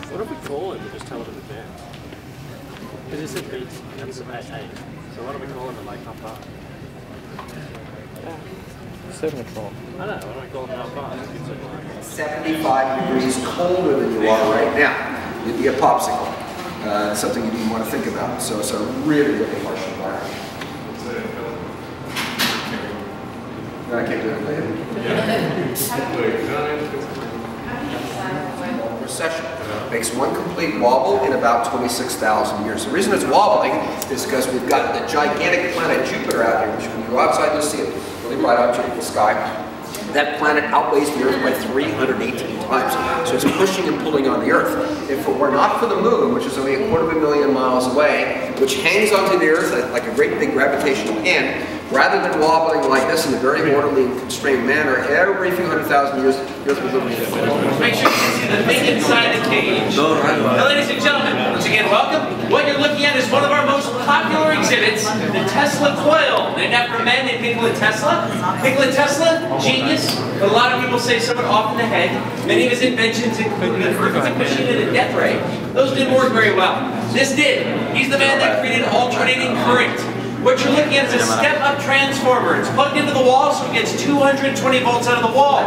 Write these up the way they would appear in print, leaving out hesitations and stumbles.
What if we call him and just tell him in advance? Because it's at beats and it's at 8. So what do we call him at like 8:30? 7 o'clock. I know, why don't we call him at 8:30? 75 degrees colder than you are right now. You'd be a popsicle. Something you didn't want to think about. So it's a really, really harsh environment. I can't do it later. Recession makes one complete wobble in about 26,000 years. The reason it's wobbling is because we've got the gigantic planet Jupiter out here, which when you go outside you'll see it, really bright object in the sky. That planet outweighs the Earth by 318 times. So it's pushing and pulling on the Earth. If it were not for the Moon, which is only 250,000 miles away, which hangs onto the Earth like a great big gravitational pin, rather than wobbling like this in a very orderly and constrained manner, every few 100,000 years, the Earth would literally fall. Make sure you can see the thing inside the cage. Now, ladies and gentlemen, once again, welcome. What you're looking at is one of our most popular exhibits, the Tesla coil. Named after a man named Nikola Tesla. Nikola Tesla, genius, but a lot of people say somewhat off in the head. Many of his inventions, including the arithmetic machine and a death ray, those didn't work very well. This did. He's the man that created alternating current. What you're looking at is a step-up transformer. It's plugged into the wall, so it gets 220 volts out of the wall.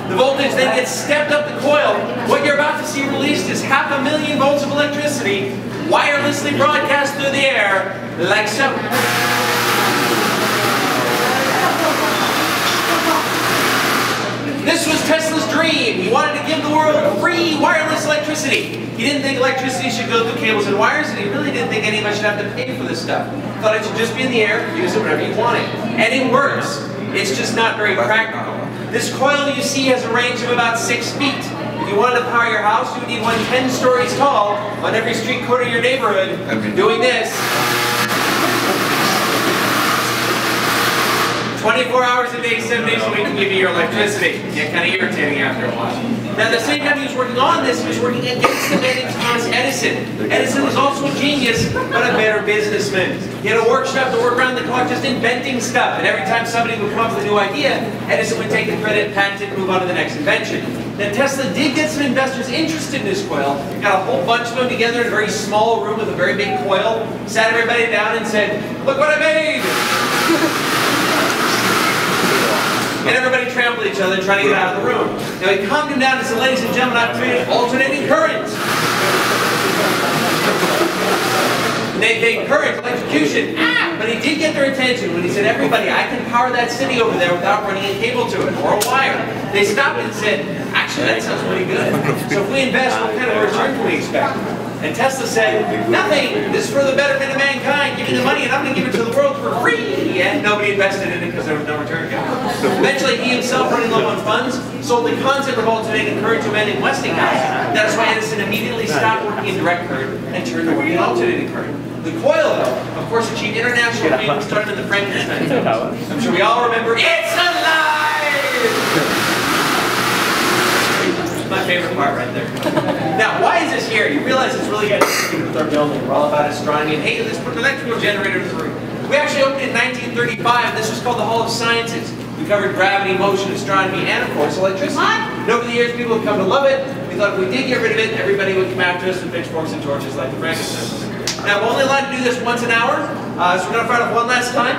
The voltage then gets stepped up the coil. What you're about to see released is 500,000 volts of electricity, wirelessly broadcast through the air, like so. This was Tesla's dream. He wanted to give the world free wireless electricity. He didn't think electricity should go through cables and wires, and he really didn't think anybody should have to pay for this stuff. He thought it should just be in the air, use it whenever you want it. And it works. It's just not very practical. This coil you see has a range of about 6 feet. If you wanted to power your house, you would need one 10 stories tall on every street corner of your neighborhood doing this. 24 hours a day, 7 days a week to give you your electricity. Get kind of irritating after a while. Now, at the same time he was working on this, he was working against the man named Thomas Edison. Edison was also a genius, but a better businessman. He had a workshop to work around the clock just inventing stuff, and every time somebody would come up with a new idea, Edison would take the credit, patent it, and move on to the next invention. Now, Tesla did get some investors interested in his coil, got a whole bunch of them together in a very small room with a very big coil, sat everybody down and said, "Look what I made!" And everybody trampled each other trying to get out of the room. Now he calmed him down and said, "Ladies and gentlemen, I've created alternating current." They encouraged electrocution, but he did get their attention when he said, "Everybody, I can power that city over there without running a cable to it or a wire." They stopped and said, "Actually, that sounds pretty good. So if we invest, what kind of return can we expect?" And Tesla said, "Nothing. This is for the betterment of mankind. Give me the money and I'm going to give it to the world for free." And nobody invested in it because there was no return. Eventually, he himself, running low on funds, sold the concept of alternating current to a man named Westinghouse. That's why Edison immediately stopped working in direct current and turned to working in alternating current. The coil, though, of course, achieved international fame, started in the Frankenstein films. I'm sure we all remember, "It's alive!" My favorite part right there. Now, why is this here? You realize it's really got to do with our building. We're all about astronomy. And hey, let's put an electrical generator in the room. We actually opened in 1935. This was called the Hall of Sciences. We covered gravity, motion, astronomy, and of course, electricity. And over the years, people have come to love it. We thought if we did get rid of it, everybody would come after us with pitchforks and torches like the Frankenstein. Now, we're only allowed to do this once an hour, so we're going to fire it off one last time.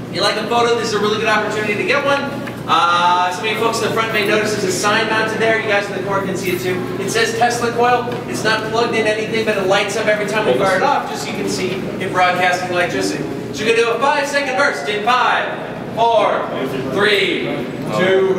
If you like a photo, this is a really good opportunity to get one. Some of you folks in the front may notice there's a sign mounted there. You guys in the corner can see it too. It says Tesla coil. It's not plugged in anything, but it lights up every time we fire it off, just so you can see it broadcasting electricity. So you're going to do a 5-second burst in 5, 4, 3, 2,